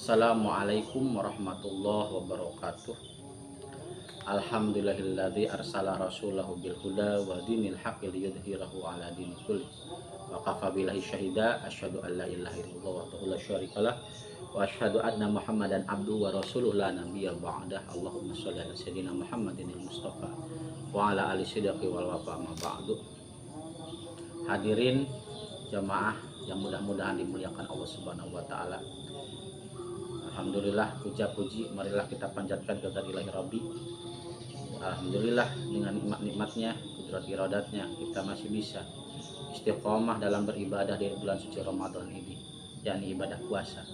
Assalamualaikum warahmatullahi wabarakatuh. Alhamdulillahilladzi arsala rasulahu bil huda wa dinil haqqi liyudhhirahu ala dini kulli. Wa kafa billahi syahida asyhadu an la ilaha illallah wahdahu la syarikalah wa asyhadu anna Muhammadan abduhu wa rasuluhu la nabiyya ba'dah. Allahumma shalli ala sayyidina Muhammadinil mustafa wa ala ali sidqi wal wafa ma ba'du. Hadirin jamaah yang mudah-mudahan dimuliakan Allah Subhanahu wa taala. Alhamdulillah, puja puji marilah kita panjatkan kepada Ilahi Rabbi. Alhamdulillah, dengan nikmat-nikmatnya, kudrat iradatnya, kita masih bisa istiqomah dalam beribadah di bulan suci Ramadan ini, yakni ibadah puasa.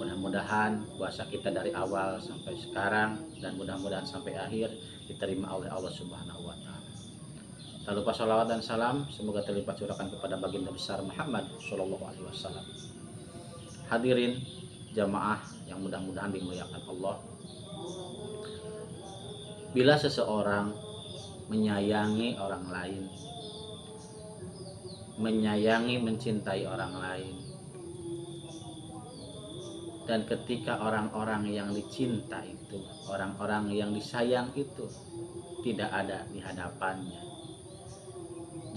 Mudah-mudahan puasa kita dari awal sampai sekarang dan mudah-mudahan sampai akhir diterima oleh Allah Subhanahu wa taala. Tak lupa salawat dan salam semoga terlipat curahkan kepada baginda besar Muhammad sallallahu alaihi wasallam. Hadirin jamaah yang mudah-mudahan dimuliakan Allah. Bila seseorang menyayangi orang lain, menyayangi, mencintai orang lain, dan ketika orang-orang yang dicinta itu, orang-orang yang disayang itu tidak ada di hadapannya,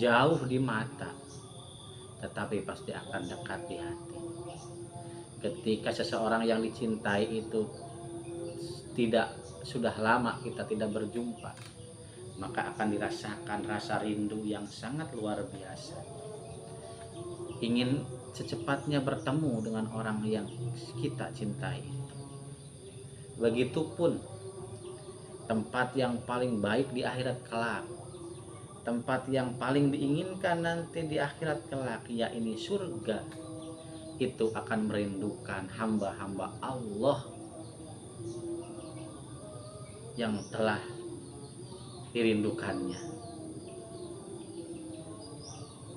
jauh di mata, tetapi pasti akan dekat di hati. Ketika seseorang yang dicintai itu sudah lama kita tidak berjumpa, maka akan dirasakan rasa rindu yang sangat luar biasa. Ingin secepatnya bertemu dengan orang yang kita cintai. Begitupun tempat yang paling baik di akhirat kelak, tempat yang paling diinginkan nanti di akhirat kelak, yakni surga, itu akan merindukan hamba-hamba Allah yang telah dirindukannya.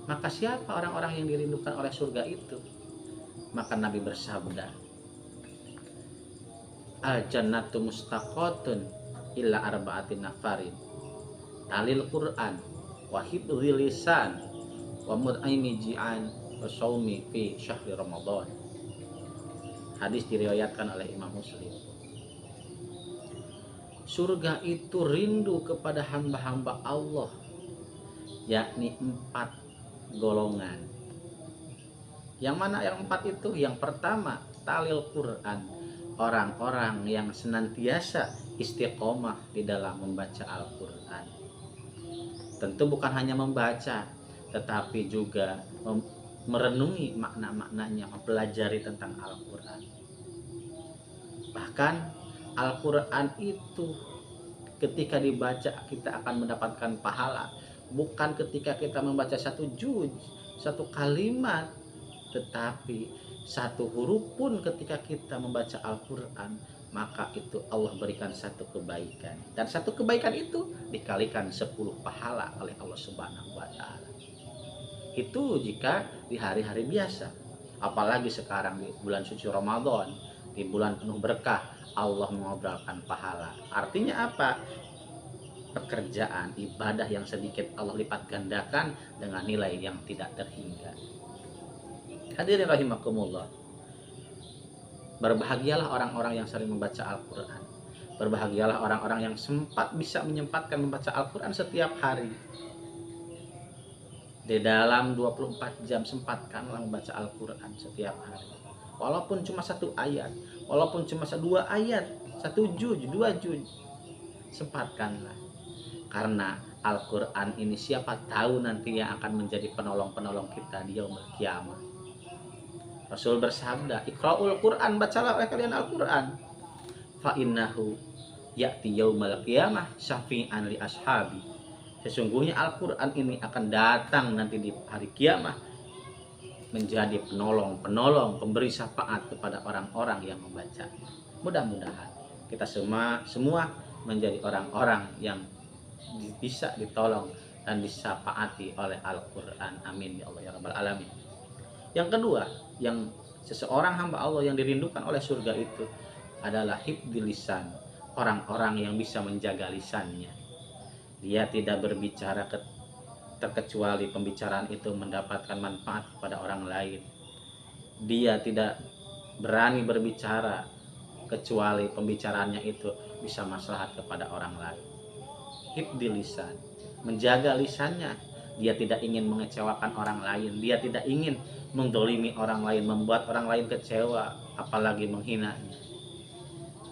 Maka siapa orang-orang yang dirindukan oleh surga itu? Maka Nabi bersabda, al-jannatu mustaqatun illa arba'atin nafarin, talil Qur'an wa hibdhil lisan wa mud'imi ji'an wa shaumi fi syahri Ramadan. Hadis diriwayatkan oleh Imam Muslim. Surga itu rindu kepada hamba-hamba Allah, yakni 4 golongan. Yang mana yang 4 itu? Yang pertama, talil Quran, orang-orang yang senantiasa istiqomah di dalam membaca Al-Quran. Tentu bukan hanya membaca, tetapi juga merenungi makna-maknanya, mempelajari tentang Al-Quran. Bahkan Al-Quran itu ketika dibaca kita akan mendapatkan pahala, bukan ketika kita membaca satu juz, satu kalimat, tetapi satu huruf pun ketika kita membaca Al-Quran, maka itu Allah berikan satu kebaikan, dan satu kebaikan itu dikalikan 10 pahala oleh Allah Subhanahu wa taala. Itu jika di hari-hari biasa, apalagi sekarang di bulan suci Ramadan, di bulan penuh berkah, Allah mengobrolkan pahala. Artinya apa? Pekerjaan ibadah yang sedikit Allah lipat gandakan dengan nilai yang tidak terhingga. Hadirin rahimakumullah, berbahagialah orang-orang yang sering membaca Al-Quran. Berbahagialah orang-orang yang bisa menyempatkan membaca Al-Quran setiap hari. Di dalam 24 jam sempatkanlah membaca Al-Quran setiap hari. Walaupun cuma 1 ayat, walaupun cuma 2 ayat, 1 juz, 2 juz, sempatkanlah. Karena Al-Quran ini siapa tahu nanti yang akan menjadi penolong-penolong kita di yaumul qiyamah. Rasul bersabda, Iqra'ul Quran, bacalah oleh kalian Al-Quran. Fa innahu ya'ti yaumul qiyamah syafi'an li ashabi. Sesungguhnya Al-Quran ini akan datang nanti di hari kiamat menjadi penolong, pemberi syafaat kepada orang-orang yang membaca. Mudah-mudahan kita semua menjadi orang-orang yang bisa ditolong dan disyafaati oleh Al-Quran. Amin ya Allah ya Rabbal Alamin. Yang kedua, yang seseorang hamba Allah yang dirindukan oleh surga itu adalah hifdzil lisan, orang-orang yang bisa menjaga lisannya. Dia tidak berbicara terkecuali pembicaraan itu mendapatkan manfaat kepada orang lain. Dia tidak berani berbicara kecuali pembicaraannya itu bisa maslahat kepada orang lain. Hifdzil lisan, menjaga lisannya. Dia tidak ingin mengecewakan orang lain, dia tidak ingin mendolimi orang lain, membuat orang lain kecewa, apalagi menghinanya.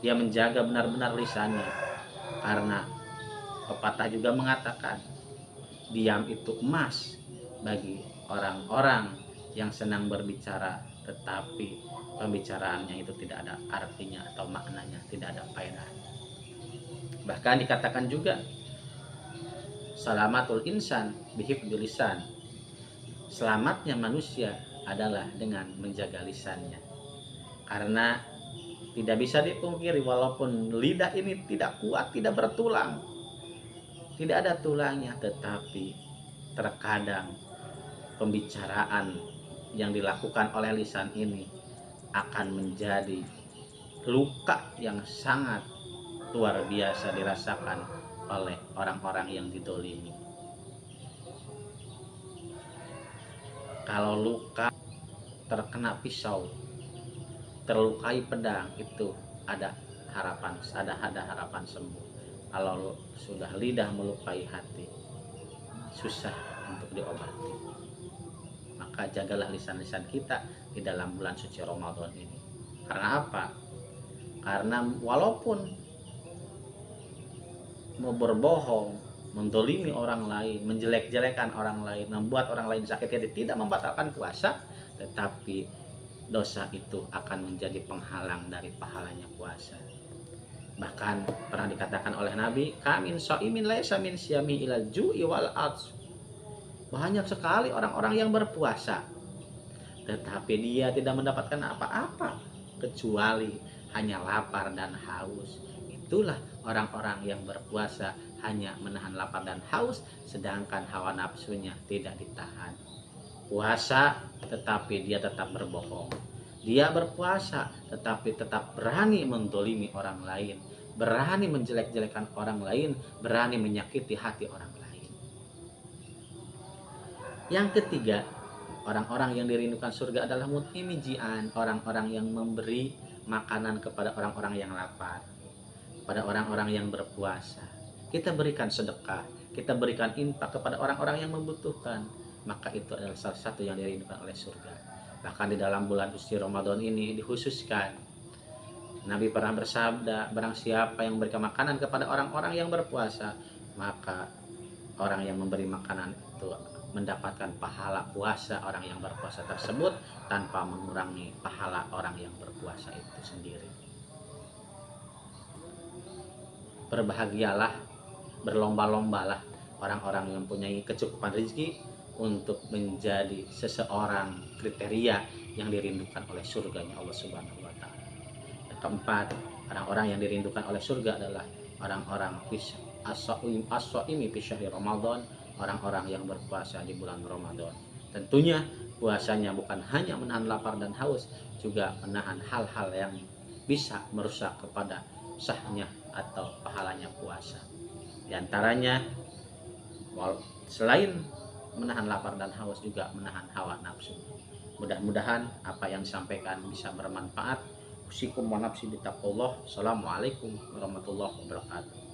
Dia menjaga benar-benar lisannya, karena pepatah juga mengatakan diam itu emas bagi orang-orang yang senang berbicara, tetapi pembicaraannya itu tidak ada artinya atau maknanya, tidak ada faedahnya. Bahkan dikatakan juga salamatul insan bihifdzil lisan, selamatnya manusia adalah dengan menjaga lisannya. Karena tidak bisa dipungkiri, walaupun lidah ini tidak kuat, tidak bertulang, tidak ada tulangnya, tetapi terkadang pembicaraan yang dilakukan oleh lisan ini akan menjadi luka yang sangat luar biasa dirasakan oleh orang-orang yang didolimi. Kalau luka terkena pisau, terlukai pedang, itu ada harapan sembuh. Kalau sudah lidah melukai hati, susah untuk diobati. Maka jagalah lisan-lisan kita di dalam bulan suci Ramadan ini. Karena apa? Karena walaupun mau berbohong, mendolimi orang lain, menjelek-jelekan orang lain, membuat orang lain sakit, jadi tidak membatalkan puasa, tetapi dosa itu akan menjadi penghalang dari pahalanya puasa. Bahkan pernah dikatakan oleh Nabi, kamin shaimin laisa min syami ilal ju'i wal ats. Banyak sekali orang-orang yang berpuasa, tetapi dia tidak mendapatkan apa-apa kecuali hanya lapar dan haus. Itulah orang-orang yang berpuasa hanya menahan lapar dan haus, sedangkan hawa nafsunya tidak ditahan. Puasa tetapi dia tetap berbohong. Dia berpuasa tetapi tetap berani mendolimi orang lain, berani menjelek-jelekan orang lain, berani menyakiti hati orang lain. Yang ketiga, orang-orang yang dirindukan surga adalah mut'imi ji'an, orang-orang yang memberi makanan kepada orang-orang yang lapar, pada orang-orang yang berpuasa. Kita berikan sedekah, kita berikan infak kepada orang-orang yang membutuhkan, maka itu adalah salah satu yang dirindukan oleh surga. Bahkan di dalam bulan suci Ramadan ini dikhususkan, Nabi pernah bersabda, barang siapa yang memberikan makanan kepada orang-orang yang berpuasa, maka orang yang memberi makanan itu mendapatkan pahala puasa orang yang berpuasa tersebut tanpa mengurangi pahala orang yang berpuasa itu sendiri. Berbahagialah, berlomba-lombalah orang-orang yang mempunyai kecukupan rezeki untuk menjadi seseorang kriteria yang dirindukan oleh surganya Allah Subhanahu wa taala. Yang keempat, orang-orang yang dirindukan oleh surga adalah orang-orang as-shaimi fi syahri Ramadan, orang-orang yang berpuasa di bulan Ramadan. Tentunya puasanya bukan hanya menahan lapar dan haus, juga menahan hal-hal yang bisa merusak kepada sahnya atau pahalanya puasa. Di antaranya selain menahan lapar dan haus, juga menahan hawa nafsu. Mudah-mudahan apa yang disampaikan bisa bermanfaat. Usikum wa nafsi bittaqullah. Assalamualaikum warahmatullahi wabarakatuh.